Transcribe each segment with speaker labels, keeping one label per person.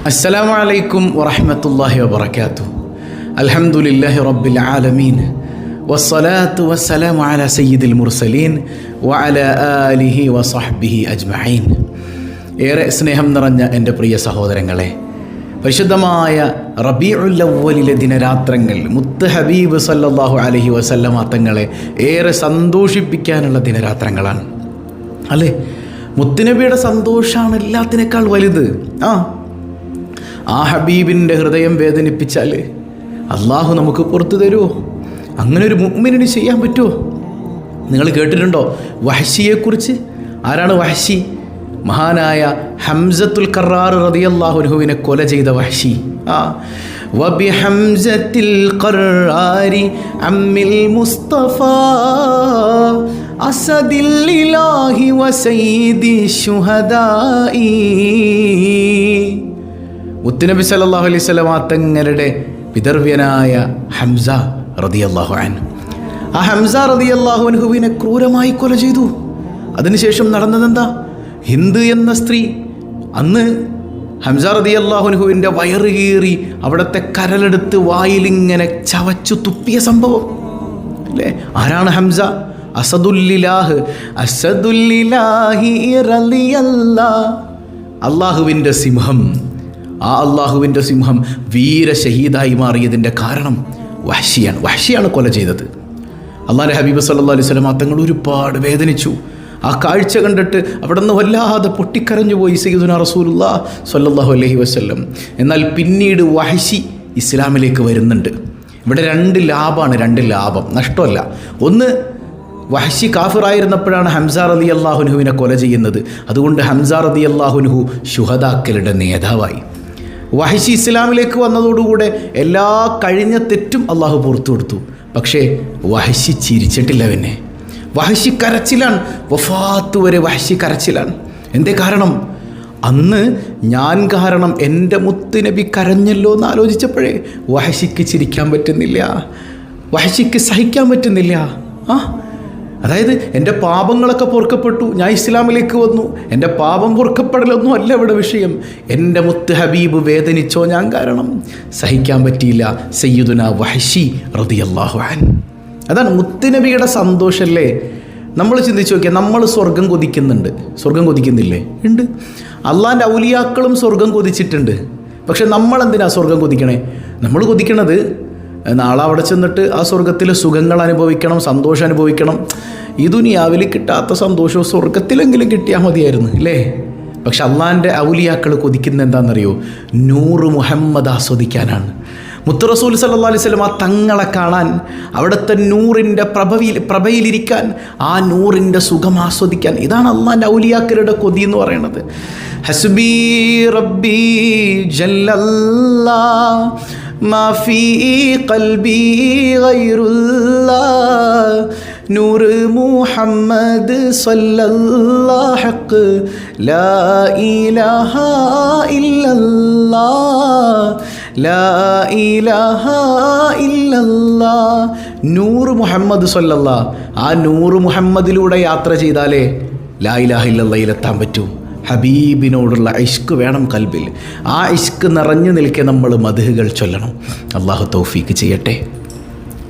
Speaker 1: അസ്സലാമു അലൈക്കും വറഹ്മത്തുള്ളാഹി വബറകാതുഹു. അൽഹംദുലില്ലാഹി റബ്ബിൽ ആലമീൻ വസ്സലാത്തു വസ്സലാമു അലാ സയ്യിദിൽ മുർസലീൻ വഅലാ ആലിഹി വസഹ്ബിഹി അജ്മഈൻ. ഏറെ സ്നേഹം നിറഞ്ഞ എൻ്റെ പ്രിയ സഹോദരങ്ങളെ, പരിശുദ്ധമായ റബീഉൽ അവ്വലിലെ ദിനരാത്രങ്ങൾ മുത്ത് ഹബീബ് സല്ലല്ലാഹു അലൈഹി വസല്ലമ തങ്ങളെ ഏറെ സന്തോഷിപ്പിക്കാനുള്ള ദിനരാത്രങ്ങളാണ് അല്ലേ? മുത്തുനബിയുടെ സന്തോഷമാണ് എല്ലാത്തിനേക്കാൾ വലുത്. ആ ഹബീബിൻ്റെ ഹൃദയം വേദനിപ്പിച്ചാൽ അള്ളാഹു നമുക്ക് പുറത്തു തരുമോ? അങ്ങനെ ഒരു മുഅ്മിനിന് ചെയ്യാൻ പറ്റുമോ? നിങ്ങൾ കേട്ടിട്ടുണ്ടോ വഹ്ശിയെക്കുറിച്ച്? ആരാണ് വഹ്ശി? മഹാനായ ഹംസത്തുൽ കറാർ റളിയല്ലാഹു അൻഹുവിനെ കൊല ചെയ്ത വഹ്ശി. വബി ഹംസത്തിൽ ഖറാരി അമ്മിൽ മുസ്തഫ അസദില്ലാഹി വസയ്യിദി ശുഹദാഇ. മുത്തുനബി സല്ലല്ലാഹു അലൈഹി വസല്ലം തങ്ങളുടെ പിതൃവ്യനായ ഹംസ റളിയല്ലാഹു അൻഹു, ആ ഹംസ റളിയല്ലാഹു അൻഹുവിനെ ക്രൂരമായി കൊല ചെയ്തു. അതിനുശേഷം നടന്നതെന്താ? ഹിന്ദ് എന്ന സ്ത്രീ അന്ന് ഹംസ റളിയല്ലാഹു അൻഹുവിൻ്റെ വയറ് കീറി അവിടുത്തെ കരലെടുത്ത് വായിലിങ്ങനെ ചവച്ചു തുപ്പിയ സംഭവം അല്ലേ? ആരാണ് ഹംസ? അസദുല്ലിലാഹ് അസദുല്ലിലാഹി റളിയല്ലാഹ്, അള്ളാഹുവിൻ്റെ സിംഹം. ആ അള്ളാഹുവിൻ്റെ സിംഹം വീരശഹീദായി മാറിയതിൻ്റെ കാരണം വഹ്ശിയാണ് കൊല ചെയ്തത്. അള്ളാഹുവിൻ്റെ ഹബീബ് സല്ലല്ലാഹു അലൈഹി വസല്ലം തങ്ങൾ ഒരുപാട് വേദനിച്ചു. ആ കാഴ്ച കണ്ടിട്ട് അവിടെ നിന്ന് വല്ലാതെ പൊട്ടിക്കരഞ്ഞു പോയി സയ്യിദുനാ റസൂലുള്ളാഹി സ്വല്ലല്ലാഹു അലൈഹി വസല്ലം. എന്നാൽ പിന്നീട് വഹ്ശി ഇസ്ലാമിലേക്ക് വരുന്നുണ്ട്. ഇവിടെ രണ്ട് ലാഭം, നഷ്ടമല്ല. ഒന്ന്, വഹ്ശി കാഫിറായിരുന്നപ്പോഴാണ് ഹംസ റളിയല്ലാഹു അൻഹുവിനെ കൊല ചെയ്യുന്നത്. അതുകൊണ്ട് ഹംസ റളിയല്ലാഹു അൻഹു ശുഹദാക്കളുടെ നേതാവായി. വഹ്ശി ഇസ്ലാമിലേക്ക് വന്നതോടുകൂടെ എല്ലാ കഴിഞ്ഞ തെറ്റും അള്ളാഹു പുറത്തു കൊടുത്തു. പക്ഷേ വഹ്ശി ചിരിച്ചിട്ടില്ല. പിന്നെ വഹ്ശി കരച്ചിലാണ്, വഫാത്ത് വരെ വഹ്ശി കരച്ചിലാണ്. എന്തേ കാരണം? അന്ന് ഞാൻ കാരണം എൻ്റെ മുത്തുനബി കരഞ്ഞല്ലോ എന്ന് ആലോചിച്ചപ്പോഴേ വഹ്ശിക്ക് ചിരിക്കാൻ പറ്റുന്നില്ല, വഹ്ശിക്ക് സഹിക്കാൻ പറ്റുന്നില്ല. അതായത് എൻ്റെ പാപങ്ങളൊക്കെ പൊറുക്കപ്പെട്ടു, ഞാൻ ഇസ്ലാമിലേക്ക് വന്നു, എൻ്റെ പാപം പൊറുക്കപ്പെടലൊന്നും അല്ല ഇവിടെ വിഷയം. എൻ്റെ മുത്ത് ഹബീബ് വേദനിച്ചോ ഞാൻ കാരണം? സഹിക്കാൻ പറ്റിയില്ല. സയ്യിദുനാ വഹ്ശി റളിയല്ലാഹു അൻഹു. അതാണ് മുത്തുനബിയുടെ സന്തോഷമല്ലേ? നമ്മൾ ചിന്തിച്ച് നോക്കിയാൽ നമ്മൾ സ്വർഗം കൊതിക്കുന്നുണ്ട്, സ്വർഗം കൊതിക്കുന്നില്ലേ? ഉണ്ട്. അള്ളാൻ്റെ ഔലിയാക്കളും സ്വർഗം കൊതിച്ചിട്ടുണ്ട്. പക്ഷെ നമ്മളെന്തിനാ സ്വർഗം കൊതിക്കണേ? നമ്മൾ കൊതിക്കണത് നാളെ അവിടെ ചെന്നിട്ട് ആ സ്വർഗത്തിലെ സുഖങ്ങൾ അനുഭവിക്കണം, സന്തോഷം അനുഭവിക്കണം. ഈ ദുനിയാവിൽ കിട്ടാത്ത സന്തോഷവും സ്വർഗത്തിലെങ്കിലും കിട്ടിയാൽ മതിയായിരുന്നു അല്ലേ? പക്ഷെ അള്ളാൻ്റെ ഔലിയാക്കൾ കൊതിക്കുന്ന എന്താണെന്നറിയോ? നൂറ് മുഹമ്മദ് ആസ്വദിക്കാനാണ്. മുത്ത് റസൂൽ സല്ലല്ലാഹു അലൈഹി വസല്ലം ആ തങ്ങളെ കാണാൻ, അവിടുത്തെ നൂറിൻ്റെ പ്രഭയിലിരിക്കാൻ, ആ നൂറിൻ്റെ സുഖം ആസ്വദിക്കാൻ. ഇതാണ് അള്ളാൻ്റെ ഔലിയാക്കളുടെ കൊതി എന്ന് പറയുന്നത്. ഹസ്ബി റബ്ബി ജല്ലല്ലാഹ് മാ ഫീ ഖൽബി ഗൈറുല്ലാഹ് നൂർ മുഹമ്മദ് സല്ലല്ലാഹു ഹഖ് ലാ ഇലാഹ ഇല്ലല്ലാഹ് ലാ ഇലാഹ ഇല്ലല്ലാഹ്. നൂറ് മുഹമ്മദ് സല്ലല്ലാഹ്, ആ നൂറ് മുഹമ്മദിലൂടെ യാത്ര ചെയ്താലേ ലാ ഇലാഹ ഇല്ലല്ലാഹിലെത്താൻ പറ്റൂ. ഹബീബിനോടുള്ള ഇഷ്ക് വേണം കൽബിൽ. ആ ഇഷ്ക് നിറഞ്ഞു നിൽക്കെ നമ്മൾ മദ്ഹുകൾ ചൊല്ലണം. അള്ളാഹു തൗഫീക്ക് ചെയ്യട്ടെ,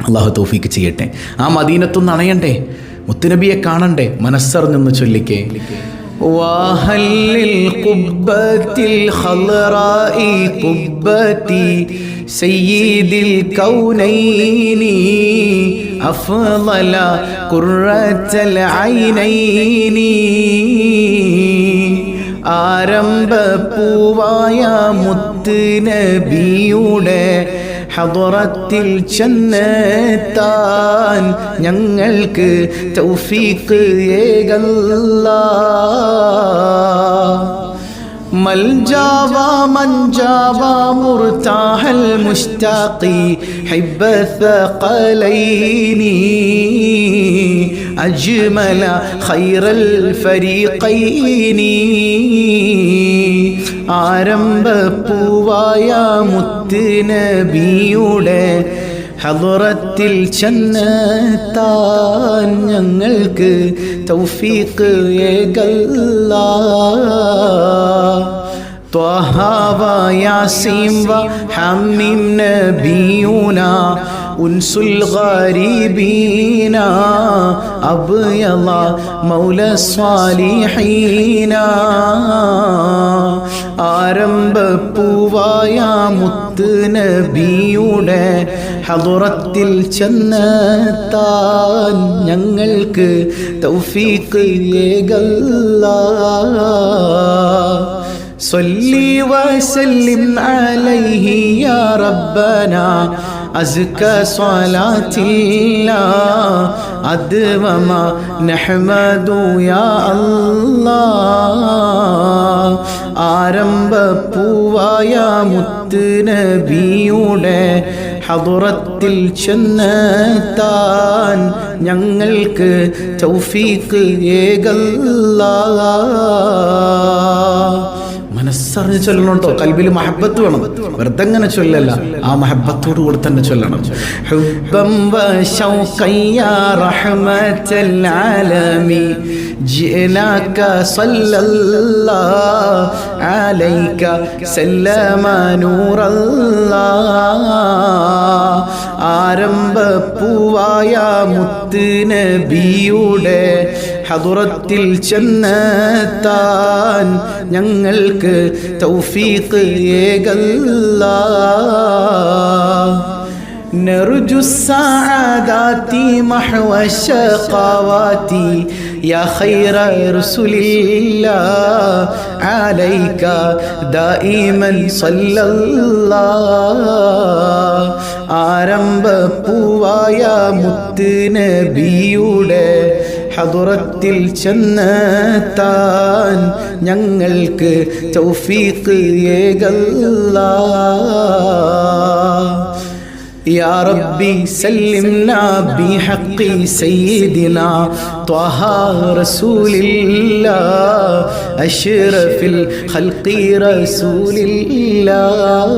Speaker 1: അള്ളാഹു തൗഫീക്ക് ചെയ്യട്ടെ. ആ മദീനത്തൊന്ന് അണയണ്ടേ, മുത്തുനബിയെ കാണണ്ടേ, മനസ്സറിഞ്ഞൊന്ന് ചൊല്ലിക്കേ. വാഹല്ലിൽ ഖുബ്ബത്തിൽ ഖൽറാഇ ഖുബ്ബതി സയ്യിദിൽ കൗനൈനി അഫ്ളല ഖുർറത്തൽ ഐനൈനി. ആരംഭപ്പൂവായ മുത്ത് നബിയുടെ ഹദറത്തിൽ ചെന്നെത്താൻ ഞങ്ങൾക്ക് തൗഫീഖ് ഏകല്ലാഹ്. മൽജാവ മൻജാവ മുർതാഹൽ മുഷ്താഖി ഹിബ്ബ ثقلൈനി അജ്മല ഖൈറൽ ഫരീഖൈനി. ആരംഭപ്പൂവായ മുത്ത് നബിയുടെ ഹദറത്തിൽ ചെന്നെത്താൻ ഞങ്ങൾക്ക് തൗഫീഖ് ഏകല്ലാഹ്. ത്വഹ വയാസീൻ വഹമീം നബിയുനാ ഉൻസുൽ ഗരീബീന അബ്യള മൗല സ്വാലിഹീന. ആരംഭപ്പൂവായ മുത്ത് നബിയുടെ ഹദറത്തിൽ ചെന്നെത്താൻ ഞങ്ങൾക്ക് തൗഫീഖ് ഏകല്ലാഹ്. സ്വല്ലി വസല്ലിം അലൈഹി യാ റബ്ബനാ അസ്ക സ്വലാത്തില്ലാ അദ്വമ നഹ്മദു യാ അല്ലാഹ്. ആരംഭപ്പൂവായ മുത്ത് നബിയുടെ ഹദറത്തിൽ ചെന്നെത്താൻ ഞങ്ങൾക്ക് തൗഫീഖ് ഏകല്ലാഹ്. മനസ്സറിഞ്ഞ് ചൊല്ലണം കേട്ടോ. കൽബിൽ മഹബത്ത് വേണം, വെറുതെ അങ്ങനെ ചൊല്ലല്ല, ആ മഹബത്തോടു കൂടി തന്നെ ചൊല്ലണം. ഹുബ്ബൻ വശൗഖൻ യാ റഹ്മത്തൽ ആലമീൻ ജിനാക സല്ലല്ലാഹു അലൈക സല്ലമ നൂറല്ലാഹ്. ആരംഭപ്പൂവായ മുത്ത് നബിയുടെ ഹദറത്തിൽ ചെന്നെത്താൻ ഞങ്ങൾക്ക് തൗഫീഖ് ഏകല്ലാഹ്. نرجو السعادات محو الشقوات يا خير رسول الله عليك دائما صلى الله. ആരംഭപ്പൂവായ മുത്ത് നബിയുടെ ഹദറത്തിൽ ചെന്നെത്താൻ ഞങ്ങൾക്ക് തൗഫീഖ് ഏകല്ലാഹ്. يا ربي سلمنا بحق سيدنا طه رسول الله أشرف الخلق رسول الله.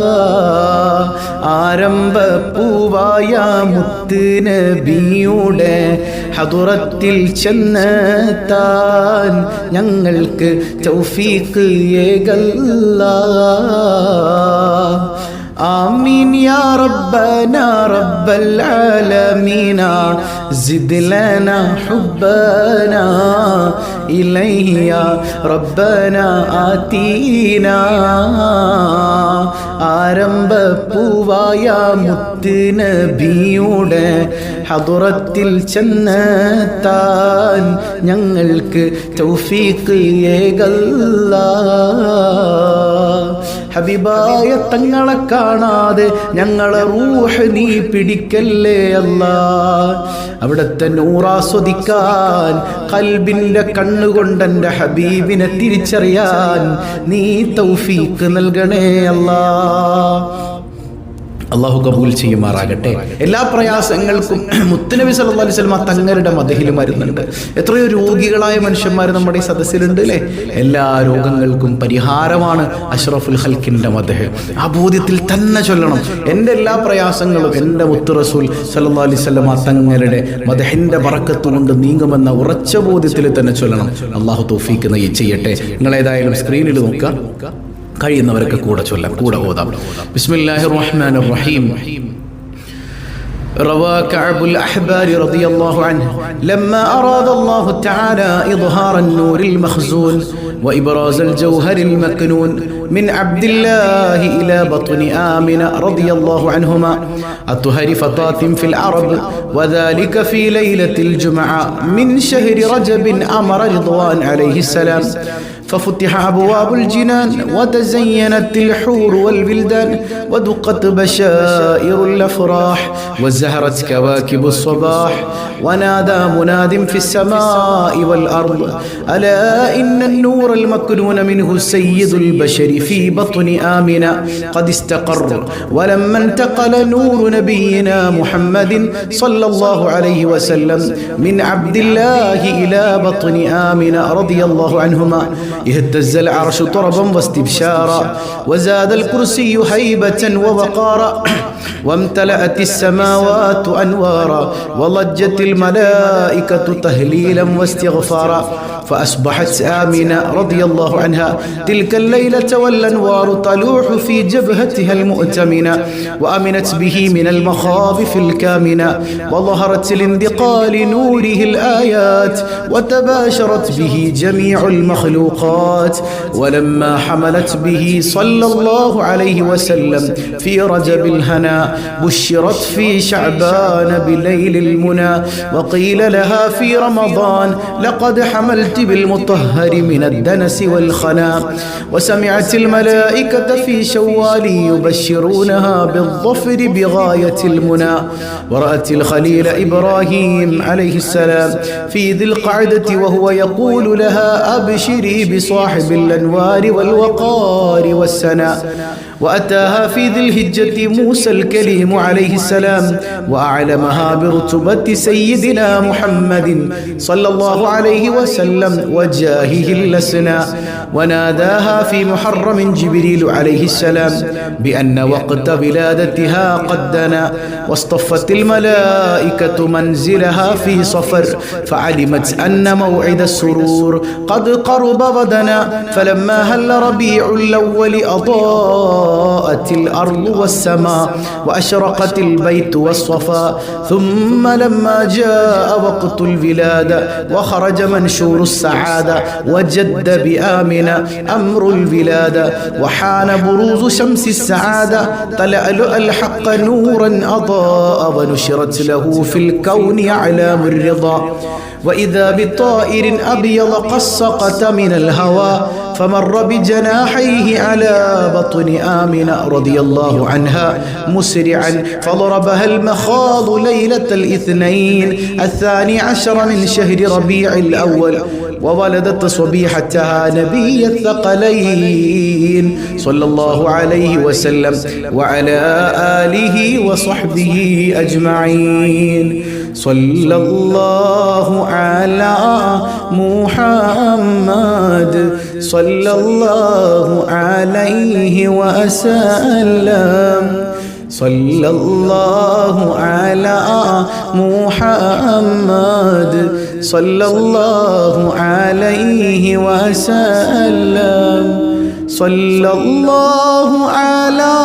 Speaker 1: ആരംഭപ്പൂവായ മുത്ത് നബിയുടെ ഹദറത്തിൽ ചെന്നെത്താൻ ഞങ്ങൾക്ക് തൗഫീഖ് ഏകല്ലാഹ്. آمين يا ربنا رب العالمين زد لنا حبنا إليه يا ربنا آتينا. ആരംഭപ്പൂവായ മുത്ത് നബിയുടെ ഹദറത്തിൽ ചെന്നെത്താൻ ഞങ്ങൾക്ക് തൗഫീഖ് ഏകല്ലാഹ്. ഹബീബായ തങ്ങളെ കാണാതെ ഞങ്ങളെ റൂഹ് നീ പിടിക്കല്ലേ അല്ലാഹ്. അവിടുത്തെ നൂറാസ്വദിക്കാൻ കൽബിൻ്റെ കണ്ണുകൊണ്ട് എൻ്റെ ഹബീബിനെ തിരിച്ചറിയാൻ നീ തൗഫീഖ് നൽകണേ അല്ലാഹ്. അള്ളാഹു കബൂൽ ചെയ്യുമാറാകട്ടെ. എല്ലാ പ്രയാസങ്ങൾക്കും മുത്തുനബി സല്ലല്ലാഹു അലൈഹി വസല്ലം തങ്ങളുടെ മദഹിൽ മരുന്നുണ്ട്. എത്രയോ രോഗികളായ മനുഷ്യന്മാർ നമ്മുടെ ഈ സദസ്സിലുണ്ട് അല്ലേ. എല്ലാ രോഗങ്ങൾക്കും പരിഹാരമാണ് അഷ്റഫുൽ ഖൽക്കിൻ്റെ മദഹ്. ആ ബോധ്യത്തിൽ തന്നെ ചൊല്ലണം. എൻ്റെ എല്ലാ പ്രയാസങ്ങളും എൻ്റെ മുത്ത് റസൂൽ സല്ലല്ലാഹു അലൈഹി വസല്ലം തങ്ങളുടെ മദഹിൻ്റെ ബറക്കത്ത് കൊണ്ട് നീങ്ങുമെന്ന ഉറച്ച ബോധ്യത്തിൽ തന്നെ ചൊല്ലണം. അള്ളാഹു തൗഫീഖ് ചെയ്യട്ടെ. നിങ്ങളേതായാലും സ്ക്രീനിൽ നോക്കുക, കഴിയുന്നവരൊക്കെ കൂടെ ചൊല്ലാം, കൂടെ ഓതാം. ബിസ്മില്ലാഹിർ റഹ്മാനിർ റഹീം. روى كعب الأحبار رضي الله عنه لما أراد الله تعالى إظهار النور المخزون وإبراز الجوهر المكنون من عبد الله إلى بطن آمنة رضي الله عنهما أطهر فتاة في العرب وذلك في ليلة الجمعة من شهر رجب أمر رضوان عليه السلام ففتح أبواب الجنان وتزينت الحور والبلدان ودقت بشائر الأفراح وزهرت كواكب الصباح ونادى مناد في السماء والأرض ألا إن النور المكنون منه سيد البشر في بطن آمنة قد استقر ولما انتقل نور نبينا محمد صلى الله عليه وسلم من عبد الله إلى بطن آمنة رضي الله عنهما اهتز العرش طربا واستبشارا وزاد الكرسي هيبة ووقارا وامتلأت السماوات أنوارا وضجت الملائكة تهليلا واستغفارا فأصبحت آمنة رضي الله عنها تلك الليلة والأنوار تلوح في جبهتها المؤتمنة وأمنت به من المخاوف الكامنة وظهرت لاندقال نوره الآيات وتباشرت به جميع المخلوقات ولما حملت به صلى الله عليه وسلم في رجب الهنا بشرت في شعبان بليل المنى وقيل لها في رمضان لقد حملت بالمطهر من الدنس والخنا وسمعت الملائكة في شوال يبشرونها بالظفر بغاية المنى ورأت الخليل إبراهيم عليه السلام في ذي القعدة وهو يقول لها أبشري بصاحب الأنوار والوقار والسنا وأتاها في ذي الهجة موسى الكليم عليه السلام وأعلمها برتبة سيدنا محمد صلى الله عليه وسلم وجاهه اللسنا وناداها في محرم جبريل عليه السلام بأن وقت ولادتها قد دنا واصطفت الملائكة منزلها في صفر فعلمت أن موعد السرور قد قرب ودنا فلما هل ربيع الأول أضاءت الأرض والسماء وأشرقت البيت والصفا ثم لما جاء وقت الولادة وخرج منشور السعادة وجد بآمنة أمر الولادة وحان بروز شمس السعادة تلألؤ الحق نورا أضاء ونشرت له في الكون أعلام الرضا وإذا بطائر أبيض قد سقط من الهوى فمر بجناحيه على بطن آمنة رضي الله عنها مسرعا فضربها المخاض ليلة الاثنين 12 من شهر ربيع الأول وولدت صبيحتها نبي الثقلين صلى الله عليه وسلم وعلى آله وصحبه أجمعين صلى الله على محمد صلى الله عليه وسلم صلى الله على محمد صلى الله عليه وسلم صلى الله على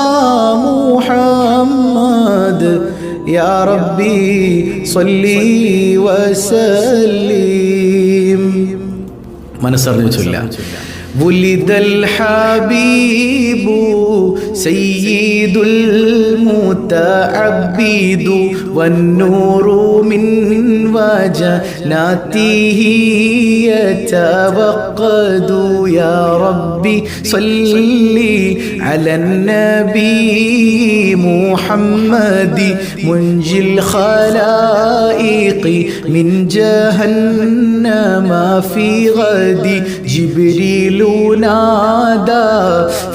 Speaker 1: محمد يا ربي صلي وسلم മനസ്സറിഞ്ഞു ചൊല്ലാം ولد الحبيب سيد المتعبد والنور من وجناته يتوقد يا ربي صلي على النبي محمد منجي الخلائق من جهنم في غد جبريل نادى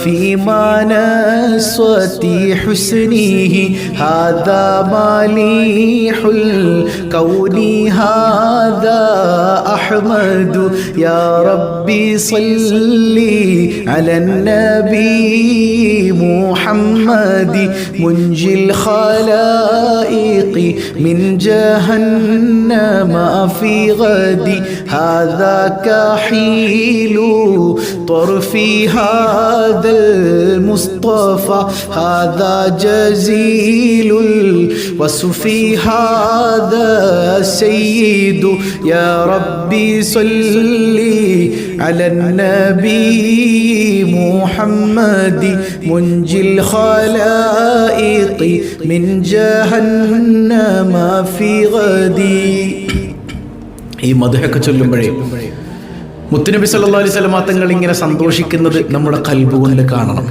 Speaker 1: في منصة حسنه هذا مليح الكون هذا أحمد يا ربي صلي على النبي محمد منجي الخلائق من جهنم في غد هذا كحيل طرفي هذا المصطفى هذا جزيل الوصف هذا سيد يا ربي صلي على النبي محمد منجي الخلائق من جهنم في غدي ഈ മദ്ഹൊക്കെ ചൊല്ലുമ്പോഴേ മുത്തുനബി സല്ലല്ലാഹു അലൈഹി വസല്ലം തങ്ങൾ ഇങ്ങനെ സന്തോഷിക്കുന്നത് നമ്മുടെ ഖൽബ് കൊണ്ട് കാണണം.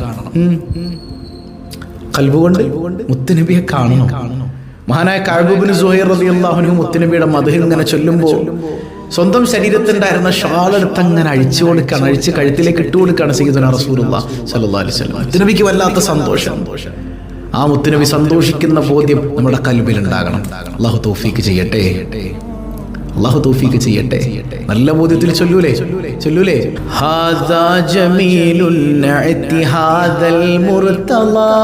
Speaker 1: ഖൽബ് കൊണ്ട് മുത്തുനബിയെ കാണണം. മഹാനായ കഅബ് ഇബ്നു സുഹൈർ റളിയല്ലാഹു അൻഹു മുത്തുനബിയുടെ മദ്ഹ് ഇങ്ങനെ ചൊല്ലുമ്പോൾ സ്വന്തം ശരീരത്തിലുണ്ടായിരുന്ന ഷാളെടുത്ത് അങ്ങനെ അഴിച്ചു കൊടുക്കുകയാണ്, അഴിച്ച് കഴുത്തിലേക്ക് ഇട്ടു കൊടുക്കുകയാണ് സയ്യിദുനാ റസൂലുള്ളാഹി സ്വല്ലല്ലാഹു അലൈഹി വസല്ലം. മുത്തുനബിക്ക് വല്ലാത്ത സന്തോഷം. ആ മുത്തുനബി സന്തോഷിക്കുന്ന ബോധ്യം നമ്മുടെ ഖൽബിൽ ഉണ്ടാകണം. അല്ലാഹു തൗഫീക്ക് ചെയ്യട്ടെ. അല്ലാഹു തൗഫീഖ് ചെയ്യട്ടെ. നല്ല ബോധ്യത്തിൽ ചൊല്ലൂലേ ഹാദാ ജമീലുൻ നഅതി ഹാദൽ മുർതളാ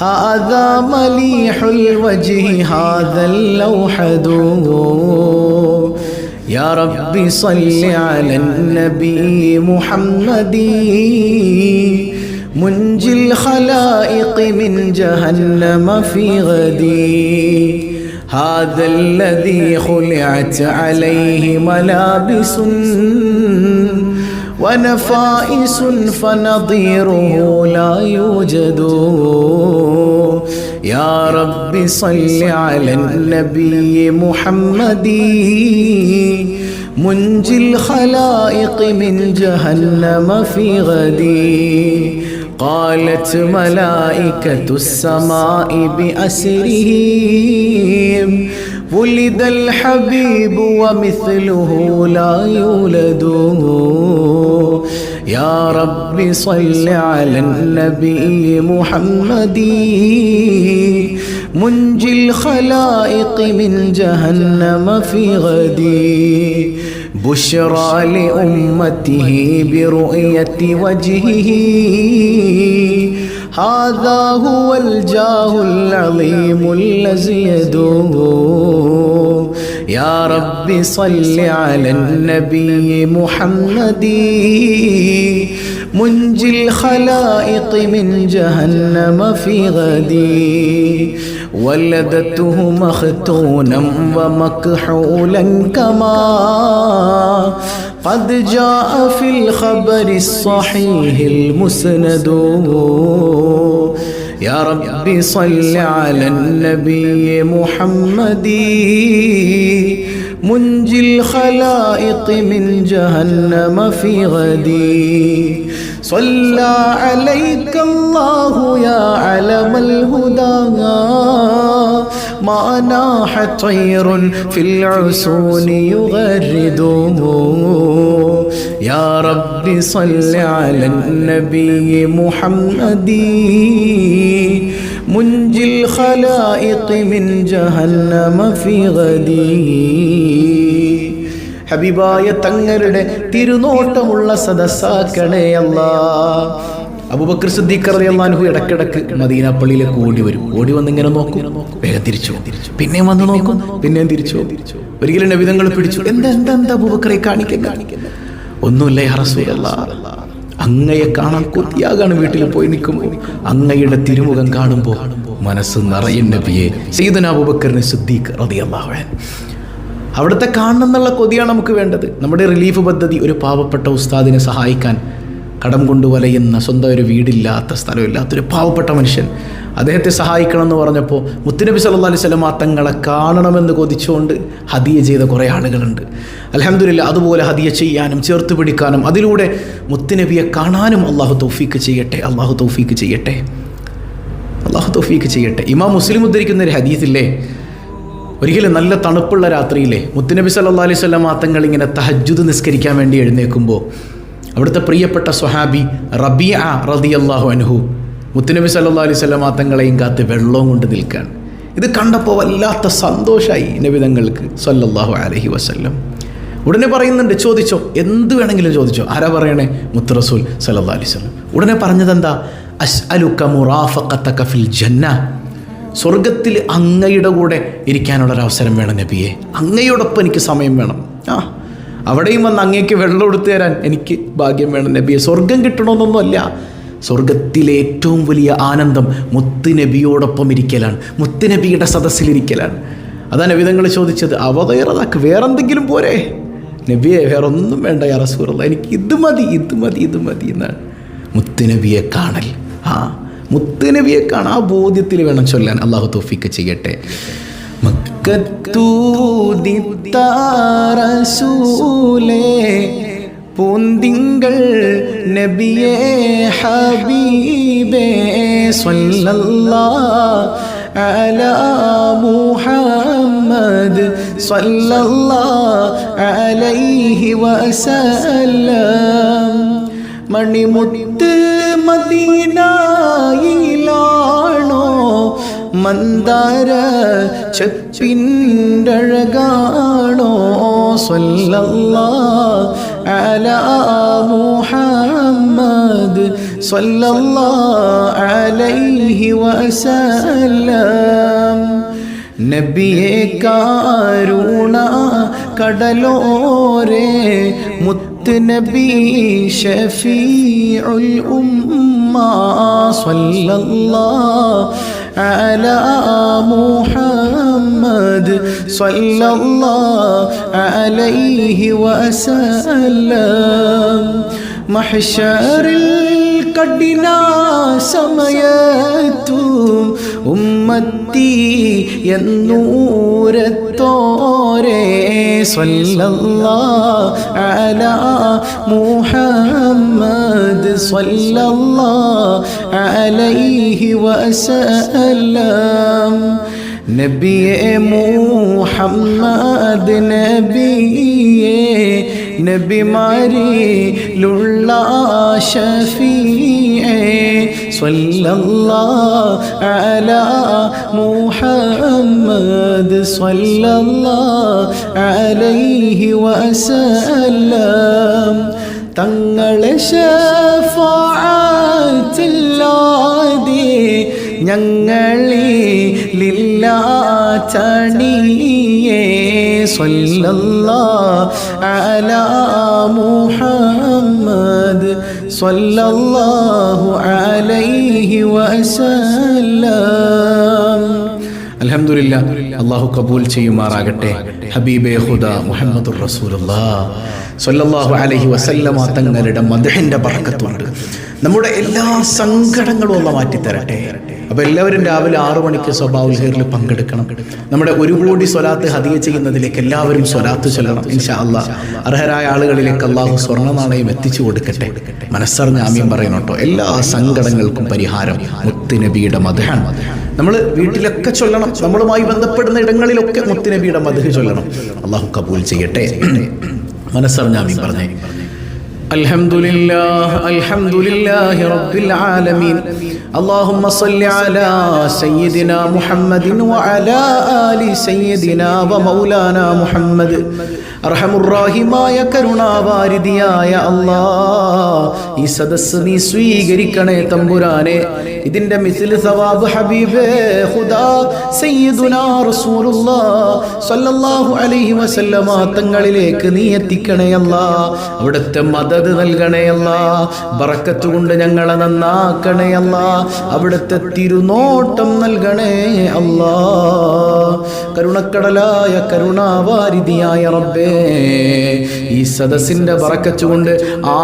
Speaker 1: ഹാദാ മലീഹുൽ വജ്ഹി ഹാദൽ ലൗഹദു യാ റബ്ബി സ്വല്ലി അലൻ നബി മുഹമ്മദി മുൻജിൽ ഖലായിഖി മിൻ ജഹന്നമ ഫീ ഗദി هذا الذي خلعت عليه ملابس ونفائس فنظيره لا يوجد يا رب صل على النبي محمد منجي الخلائق من جهنم في غدي قالت ملائكة السماء بأسره ولد الحبيب ومثله لا يولد يا رب صل على النبي محمد منجي الخلائق من جهنم في غدي بشرى لأمته برؤية وجهه هذا هو الجاه العظيم الذي يدوم يا رب صل على النبي محمد منجي الخلائق من جهنم في غدي ولدته مختونا ومكحولا كما قد جاء في الخبر الصحيح المسند يا رب صل على النبي محمد منجي الخلائق من جهنم في غدي صلى عليك الله يا علم الهدى ما ناح طير في العسون يغرد يا رب صل على النبي محمد منجي الخلائق من جهنم في غدي ഹബീബായ തങ്ങളുടെ തിരുനോട്ടമുള്ള സദസ്സാക്കണേ അല്ലാഹ്. അബൂബക്കർ സിദ്ദീഖ് റളിയല്ലാഹു അൻഹു ഇടയ്ക്കിടയ്ക്ക് മദീന പള്ളിയിലേക്ക് ഓടി വന്ന് ഇങ്ങനെ നോക്കും, വേഗം തിരിച്ചു, പിന്നെയും വന്ന് നോക്കും, പിന്നെയും തിരിച്ചു. ഒരിക്കലും നബി തങ്ങൾ പിടിച്ചു, എന്താ അബൂബക്കറെ കാണിക്കുന്നത്? ഒന്നുമില്ല യാ റസൂലല്ലാഹ്, അങ്ങയെ കാണാൻ കൊതിയാകാണ്. വീട്ടിൽ പോയി നിൽക്കുമ്പോൾ അങ്ങയുടെ തിരുമുഖം കാണുമ്പോൾ മനസ്സ് നിറയും നബിയെ. സയ്യിദുനാ അബൂബക്കർ സിദ്ദീഖ് റളിയല്ലാഹു അൻഹു, അവിടുത്തെ കാണണം എന്നുള്ള കൊതിയാണ് നമുക്ക് വേണ്ടത്. നമ്മുടെ റിലീഫ് പദ്ധതി ഒരു പാവപ്പെട്ട ഉസ്താദിനെ സഹായിക്കാൻ കടം കൊണ്ട് വലയുന്ന, സ്വന്തം ഒരു വീടില്ലാത്ത, സ്ഥലമില്ലാത്തൊരു പാവപ്പെട്ട മനുഷ്യൻ, അദ്ദേഹത്തെ സഹായിക്കണം എന്ന് പറഞ്ഞപ്പോൾ മുത്തുനബി സല്ലല്ലാഹു അലൈഹി വസല്ലം തങ്ങളെ കാണണമെന്ന് കൊതിച്ചുകൊണ്ട് ഹദിയ ചെയ്ത കുറേ ആളുകളുണ്ട്. അൽഹംദുലില്ലാഹ്, അതുപോലെ ഹദിയ ചെയ്യാനും ചേർത്ത് പിടിക്കാനും അതിലൂടെ മുത്തുനബിയെ കാണാനും അള്ളാഹു തൗഫീക്ക് ചെയ്യട്ടെ, അള്ളാഹു തൗഫീക്ക് ചെയ്യട്ടെ, അള്ളാഹു തൗഫീക്ക് ചെയ്യട്ടെ. ഇമാം മുസ്ലിം ഉദ്ധരിക്കുന്ന ഒരു ഹദീസില്ലേ, ഒരിക്കലും നല്ല തണുപ്പുള്ള രാത്രിയിലെ മുത്തുനബി സല്ലല്ലാഹു അലൈഹി വസല്ലം തങ്ങൾ ഇങ്ങനെ തഹജ്ജുദ് നിസ്കരിക്കാൻ വേണ്ടി എഴുന്നേൽക്കുമ്പോൾ അവിടുത്തെ പ്രിയപ്പെട്ട സ്വഹാബി റബീഅ റളിയല്ലാഹു അൻഹു മുത്തുനബി സല്ലല്ലാഹു അലൈഹി വസല്ലം തങ്ങളെയും കാത്ത് വെള്ളവും കൊണ്ട് നിൽക്കാൻ. ഇത് കണ്ടപ്പോൾ വല്ലാത്ത സന്തോഷമായി നബി തങ്ങൾക്ക് സല്ലല്ലാഹു അലൈഹി വസല്ലം. ഉടനെ പറയുന്നുണ്ട്, ചോദിച്ചോ, എന്ത് വേണമെങ്കിലും ചോദിച്ചോ. ആരാ പറയണേ? മുത്ത് റസൂൽ സല്ലല്ലാഹു അലൈഹി വസല്ലം. ഉടനെ പറഞ്ഞതെന്താ? അസ്അലുക മുറാഫഖതക ഫിൽ ജന്ന, സ്വർഗത്തിൽ അങ്ങയുടെ കൂടെ ഇരിക്കാനുള്ളൊരവസരം വേണം നബിയെ, അങ്ങയോടൊപ്പം എനിക്ക് സമയം വേണം. അവിടെയും വന്ന് അങ്ങേക്ക് വെള്ളം എടുത്തു തരാൻ എനിക്ക് ഭാഗ്യം വേണം നബിയെ. സ്വർഗം കിട്ടണമെന്നൊന്നുമല്ല, സ്വർഗത്തിലെ ഏറ്റവും വലിയ ആനന്ദം മുത്തുനബിയോടൊപ്പം ഇരിക്കലാണ്, മുത്തുനബിയുടെ സദസ്സിലിരിക്കലാണ്. അതാണ് നബി തങ്ങൾ ചോദിച്ചത്, അവതേറതാക്ക്, വേറെന്തെങ്കിലും പോരെ നബിയെ? വേറൊന്നും വേണ്ട യാ റസൂലല്ലാഹ്, എനിക്ക് ഇത് മതി എന്നാണ്. മുത്തുനബിയെ കാണൽ, മുത്തുനബിയെ കാണാൻ ആ ബോധ്യത്തിൽ വേണം ചൊല്ലാൻ. അള്ളാഹു തൗഫീക്ക് ചെയ്യട്ടെ. മക്കത്തൂദിത്ത റസൂലേ പൂന്തിങ്കൾ നബിയേ ഹബീബേ സ്വല്ലല്ലാഹു അലാ മുഹമ്മദ് സ്വല്ലല്ലാഹു അലൈഹി വസല്ലം. മണിമുത്ത് മദീനയിലാണോ മന്ദാര ചെപ്പിൻ്റഴകാണോ സ്വല്ലല്ലാഹു അലാ മുഹമ്മദ് സ്വല്ലല്ലാഹു അലൈഹി വസല്ലം. നബിയെ കാരുണ കടലോരേ മുത്ത് നബി ഷഫീഉൽ ഉമ്മ സ്വല്ലല്ലാഹു അലാ മുഹമ്മദ് സ്വല്ലല്ലാഹു അലൈഹി വസല്ലം. മഹ്ശറിൽ കഠിന സമയത്തും ഉമ്മത്തി എന്നൂരത്തോരേ സ്വല്ലല്ലാഹു അലാ മുഹമ്മദ് സ്വല്ലല്ലാഹു അലൈഹി വസല്ലം. നബിയെ മുഹമ്മദ് നബിയെ നബിമാരിലുള്ള ഷഫീഅേ സ്വല്ലല്ലാഹു അലാ മുഹമ്മദ് സ്വല്ലല്ലാഹു അലൈഹി വസല്ലം. തങ്ങളെ ശഫാഅത്തില്ലാതെ ഞങ്ങളിലില്ലാത്തണിയേ സ്വല്ലല്ലാഹു അലാ മുഹമ്മദ് സ്വല്ലല്ലാഹു അലൈഹി വസല്ലം. അൽഹംദുലില്ലാഹ്, അല്ലാഹു കബൂൽ ചെയ്യുമാറാകട്ടെ. ഹബീബേ ഖുദാ മുഹമ്മദുർ റസൂലുള്ളാഹ് സ്വല്ലല്ലാഹു അലൈഹി വസല്ലമ തങ്ങളുടെ മദ്ഹിന്റെ ബറക്കത്തുണ്ട്. നമ്മുടെ എല്ലാ സങ്കടങ്ങളും അല്ലാഹു മാറ്റിത്തരട്ടെ. അപ്പോൾ എല്ലാവരും രാവിലെ 6 മണിക്ക് സ്വഭാവുൽ ഖൈറിൽ പങ്കെടുക്കണം. നമ്മുടെ 1 കോടി സ്വലാത്ത് ഹദിയ ചെയ്യുന്നതിലേക്ക് എല്ലാവരും സ്വലാത്ത് ചൊല്ലണം ഇൻഷാ അല്ലാഹ്. അർഹരായ ആളുകളിലേക്ക് അല്ലാഹു സ്വർണ്ണ നാണയം എത്തിച്ചു കൊടുക്കട്ടെ. മനസ്സറിഞ്ഞ് ആമീൻ പറയണം കേട്ടോ. എല്ലാ സങ്കടങ്ങൾക്കും പരിഹാരം മുത്തുനബിയുടെ മദ്ഹാണ്. നമ്മൾ വീട്ടിലൊക്കെ ചൊല്ലണം. നമ്മളുമായി ബന്ധപ്പെടുന്ന ഇടങ്ങളിലൊക്കെ മുത്തുനബിയുടെ മദ്ഹ് ചൊല്ലണം. അല്ലാഹു കബൂൽ ചെയ്യട്ടെ. മനസ്സറിഞ്ഞ് ആമീൻ പറഞ്ഞേ. അൽഹംദുലില്ലാഹ് അൽഹംദുലില്ലാഹി റബ്ബിൽ ആലമീൻ. اللهم صل على سيدنا محمد وعلى آل سيدنا ومولانا محمد. അർഹമുറാഹിമായ കരുണാവാരിധിയായ അല്ലാഹ്, ഈ സദസ്സ് നീ സ്വീകരിക്കണേ തമ്പുരാനെ. ഇതിന്റെ മിസ്ല് സവാബ് ഹബീബേ ഖുദാ സയ്യിദുനാ റസൂലുള്ളാഹ് സ്വല്ലല്ലാഹു അലൈഹി വസല്ലമ തങ്ങളിലേക്ക് നീ എത്തിക്കണേ അല്ലാഹ്. അവിടുത്തെ മദദ് നൽകണേ അല്ലാഹ്. ബറക്കത്ത് കൊണ്ട് ഞങ്ങളെ നന്നാക്കണേ അല്ലാഹ്. അവിടുത്തെ തിരുനോട്ടം നൽകണേ അല്ലാഹ്. കരുണക്കടലായ കരുണാവാരിധിയായ റബ്ബേ, ഈ സദസ്സിന്റെ ബറക്കത്ത് കൊണ്ട്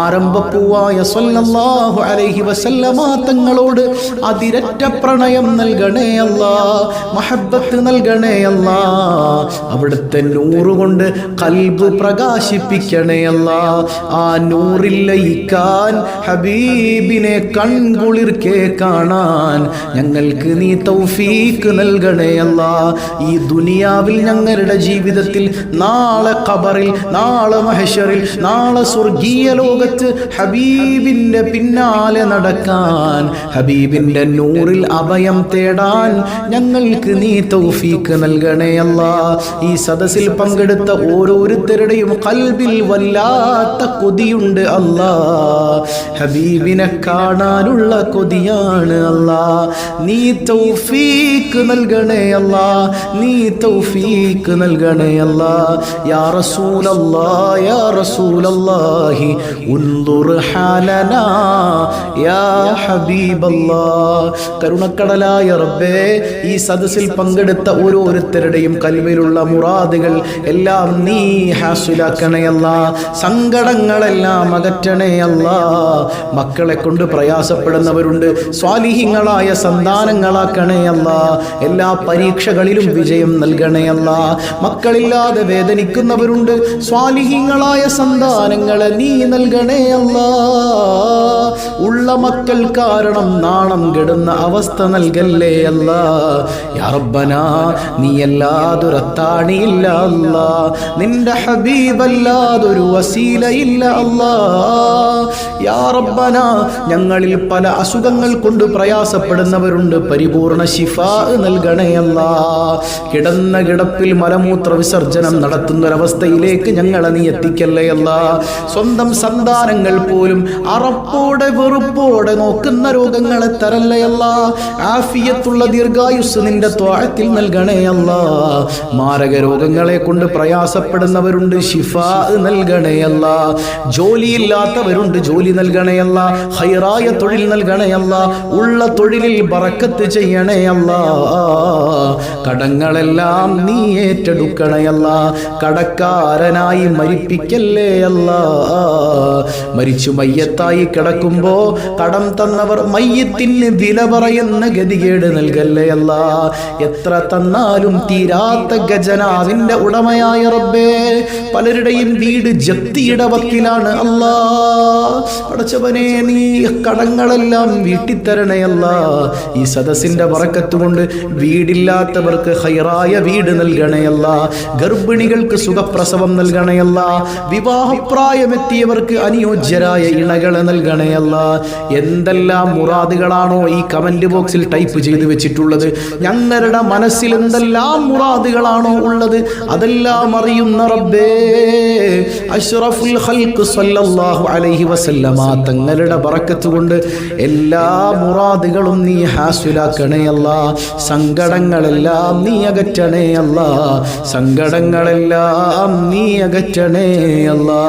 Speaker 1: ആരംഭപ്പൂവായ സ്വല്ലല്ലാഹു അലൈഹി വസല്ലമ തങ്ങളോട് അതിരറ്റ പ്രണയം നൽകണേ അല്ലാഹ്. മഹബ്ബത്ത് നൽകണേ അല്ലാഹ്. അവിടുത്തെ നൂറ് കൊണ്ട് ഖൽബ് പ്രകാശിപ്പിക്കണേ അല്ലാഹ്. ആ നൂറിൽ ലയിക്കാൻ ഹബീബിനെ കൺകുളിർക്കെ കാണാൻ ഞങ്ങൾക്ക് നീ തൗഫീക്ക് നൽകണേ അല്ലാഹ്. ഈ ദുനിയാവിൽ ഞങ്ങളുടെ ജീവിതത്തിൽ നാളെ ഖബറിൽ, നാളെ മഹ്ശറിൽ, നാളെ സ്വർഗീയ ലോകത്ത് ഹബീബിന്റെ പിന്നാലെ നടക്കാൻ, ഹബീബിന്റെ നൂറിൽ അഭയം തേടാൻ ഞങ്ങൾക്ക് നീ തൗഫീക്ക് നൽകണേ അല്ലാഹ്. ഈ സദസ്സിൽ പങ്കെടുത്ത ഓരോരുത്തരുടെയും ഖൽബിൽ വല്ലാത്ത കൊതിയുണ്ട് അല്ലാഹ്. ഹബീബിനെ കാണാനുള്ള കൊതിയാണ് അല്ലാഹ്. നീ തൗഫീക്ക് നൽകണേ അല്ലാഹ്. നീ തൗഫീക്ക് നൽകണേ അല്ലാഹ്. യാ റസൂലല്ലാഹ് യാ റസൂലല്ലാഹി ഉൻദുർ ഹാലനാ യാ ഹബീബല്ലാഹ്. കരുണക്കടലായ റബ്ബേ, ഈ സദസ്സിൽ പങ്കെടുത്ത ഓരോരുത്തരുടെയും കൽവിലുള്ള മുറാദുകൾ എല്ലാം നീ ഹാസിലാക്കണേ അല്ലാഹ്. സങ്കടങ്ങളെല്ലാം അകറ്റണേ അല്ലാഹ്. മക്കളെ കൊണ്ട് പ്രയാസപ്പെടുന്നവരുണ്ട്, സ്വാലിഹീങ്ങളായ സന്താനങ്ങളാക്കണേ അല്ലാഹ്. എല്ലാ പരീക്ഷകളിലും വിജയം നൽകണേ അല്ലാഹ്. മക്കളില്ലാതെ വേദനിക്കുന്നവരുണ്ട്, കൊടുക്കുന്നവരുണ്ട്. സ്വാലിഹീങ്ങളായ സന്താനങ്ങളെ നീ നൽകണേ അല്ലാ. ഉള്ള മക്കൾ കാരണം നാണം കെടുന്ന അവസ്ഥ നൽകല്ലേ അല്ലാ. യാ റബ്ബനാ, നീ അല്ലാതൊരത്താണിയില്ല അല്ലാ. നിന്റെ ഹബീബല്ലാതൊരു വസീലയില്ല അല്ലാ. യാ റബ്ബനാ, ഞങ്ങളിൽ പല അസുഖങ്ങൾ കൊണ്ട് പ്രയാസപ്പെടുന്നവരുണ്ട്. പരിപൂർണ ശിഫാ നൽകണേ അല്ലാ. കിടന്ന കിടപ്പിൽ മലമൂത്ര വിസർജനം നടത്തുന്നൊരവസ്ഥയിലേക്ക് ഞങ്ങളെ നീ എത്തിക്കല്ലേ അല്ലാ. സ്വന്തം സന്താനങ്ങൾ പോലും അറപ്പോടെ വെറുപ്പോടെ നോക്കുന്ന രോഗങ്ങളെ തരല്ലേ അല്ലാ. ആഫിയത്തുള്ള ദീർഘായുസ് നിന്റെ ത്വാഅത്തിൽ നൽകണേ അല്ലാ. മാരക രോഗങ്ങളെ കൊണ്ട് പ്രയാസപ്പെടുന്നവരുണ്ട്, ശിഫാ നൽകണേ അല്ലാ. ജോലിയില്ലാത്തവരുണ്ട്, ജോലി നൽകണേ അല്ലാ. ഖൈറായ തൊഴിൽ നൽകണേ അല്ലാ. ഉള്ള തൊഴിലിൽ ബറക്കത്ത് ചെയ്യണേ അല്ലാ. കടങ്ങളെല്ലാം നീ ഏറ്റെടുക്കണേ അല്ലാ. കടക്കാരനായി മരിപ്പിക്കല്ലേ അല്ലാ. മരിച്ചു മയ്യത്തായി കിടക്കുമ്പോ കടം തന്നവർ മയ്യത്തിന് വില പറയുന്ന ഗതികേട് നൽകല്ലേ അല്ലാ. എത്ര തന്നാലും തീരാത്ത ഖജനാവിന്റെ ഉടമയായ റബ്ബേ, പലരുടെയും വീട് ജപ്തിയുടെ വക്കിലാണ് അല്ലാ. പടച്ചവനെ, നീ കടങ്ങളെല്ലാം വീട്ടിത്തരണേ അല്ലാ. ഈ സദസ്സിന്റെ ബറക്കത്ത് കൊണ്ട് വീടില്ലാത്തവർക്ക് ഖൈറായ വീട് നൽകണേ അല്ലാ. ഗർഭിണികൾക്ക് സുഖപ്രസവം നൽകണേ അല്ലാ. വിവാഹപ്രായമെത്തിയവർക്ക് അനുയോജ്യരായ ഇണകളെ നൽകണേ അല്ലാ. എന്തെല്ലാം മുറാദുകളാണോ ഈ കമന്റ് ബോക്സിൽ ടൈപ്പ് ചെയ്ത് വെച്ചിട്ടുള്ളത്, ഞങ്ങളുടെ മനസ്സിൽ എന്തെല്ലാം മുറാദുകളാണോ ഉള്ളത് അതെല്ലാം അറിയുന്ന റബ്ബേ, അഷ്റഫുൽ ഖൽഖ് സല്ലല്ലാഹു അലൈഹി വസല്ലമ തങ്ങളുടെ ബറക്കത്ത് കൊണ്ട് എല്ലാ മുറാദുകളും നീ ഹാസിലാക്കണേ അല്ലാ. സങ്കടങ്ങളെല്ലാം നീ അകറ്റണേ അല്ലാ. സങ്കടങ്ങളെല്ലാം നീ അകറ്റണേ അല്ലാ.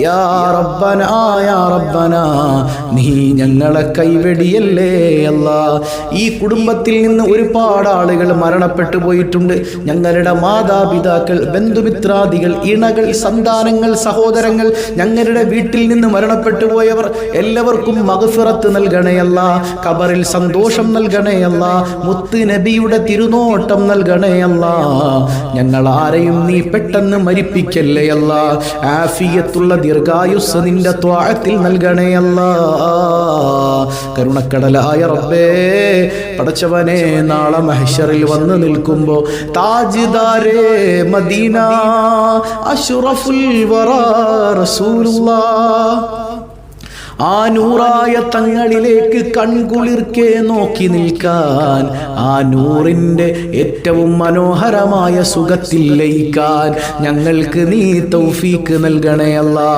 Speaker 1: യാ റബ്ബനാ, യാ റബ്ബനാ, നീ ഞങ്ങളെ കൈവെടിയല്ലേ അല്ലാ. ഈ കുടുംബത്തിൽ നിന്ന് ഒരുപാട് ആളുകൾ മരണപ്പെട്ടു പോയിട്ടുണ്ട്. ഞങ്ങളുടെ മാതാപിതാക്കൾ, ബന്ധുമിത്രാദികൾ, ഇണകൾ, സന്താനങ്ങൾ, സഹോദരങ്ങൾ, ഞങ്ങളുടെ വീട്ടിൽ നിന്ന് മരണപ്പെട്ടു പോയവർ എല്ലാവർക്കും മഗ്ഫിറത്ത് നൽകണേ അല്ലാ. ഖബറിൽ സന്തോഷം നൽകണേ അല്ലാ. മുത്ത് നബിയുടെ തിരുനോട്ടം നൽകണേ അല്ലാ. ഞങ്ങൾ ആരെയും നീ പെട്ടെന്ന് മരിപ്പിക്കല്ലേ അല്ലാ. ആഫിയത്തുള്ള ദീർഘായുസ് നിന്റെ ത്വാഅത്തിൽ നൽകണേ അല്ലാ. കരുണക്കടലായ റബ്ബേ, പടച്ചവനെ, നാളെ മഹ്ശറിൽ വന്ന് നിൽക്കുമ്പോ താജ്ദാരേ മദീന അഷ്റഫുൽ വറാ റസൂലുള്ളാഹ്, ആ നൂറായ തങ്ങളിലേക്ക് കൺകുളിർക്കെ നോക്കി നിൽക്കാൻ, ആ നൂറിൻ്റെ ഏറ്റവും മനോഹരമായ സുഖത്തിൽ ലയിക്കാൻ ഞങ്ങൾക്ക് നീ തൗഫീക്ക് നൽകണേ അല്ലാ.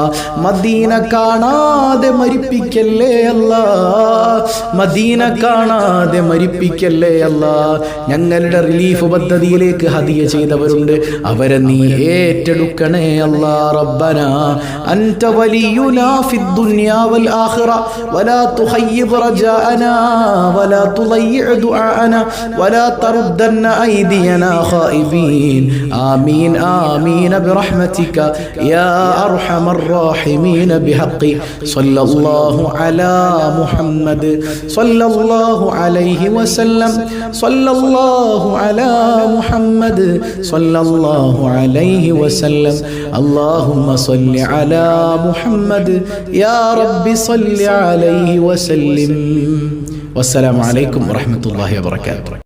Speaker 1: മദീന കാണാതെ മരിപ്പിക്കല്ലേ അല്ലാ. മദീന കാണാതെ മരിപ്പിക്കല്ലേ അല്ലാ. ഞങ്ങളുടെ റിലീഫ് പദ്ധതിയിലേക്ക് ഹദിയ ചെയ്തവരുണ്ട്, അവരെ നീ ഏറ്റെടുക്കണേ അല്ലാ. റബ്ബനാ അൻത വലിയുനാ ഫിദ്ദുനിയാ വൽ آخرة ولا تخيب رجاءنا ولا تضيع دعاءنا ولا تردن أيدينا خائبين. آمين آمين برحمتك يا أرحم الراحمين. بحق صلى الله على محمد صلى الله عليه وسلم. صلى الله على محمد صلى الله عليه وسلم. اللهم صل على محمد يا رب صل عليه وسلم. والسلام عليكم ورحمة الله وبركاته.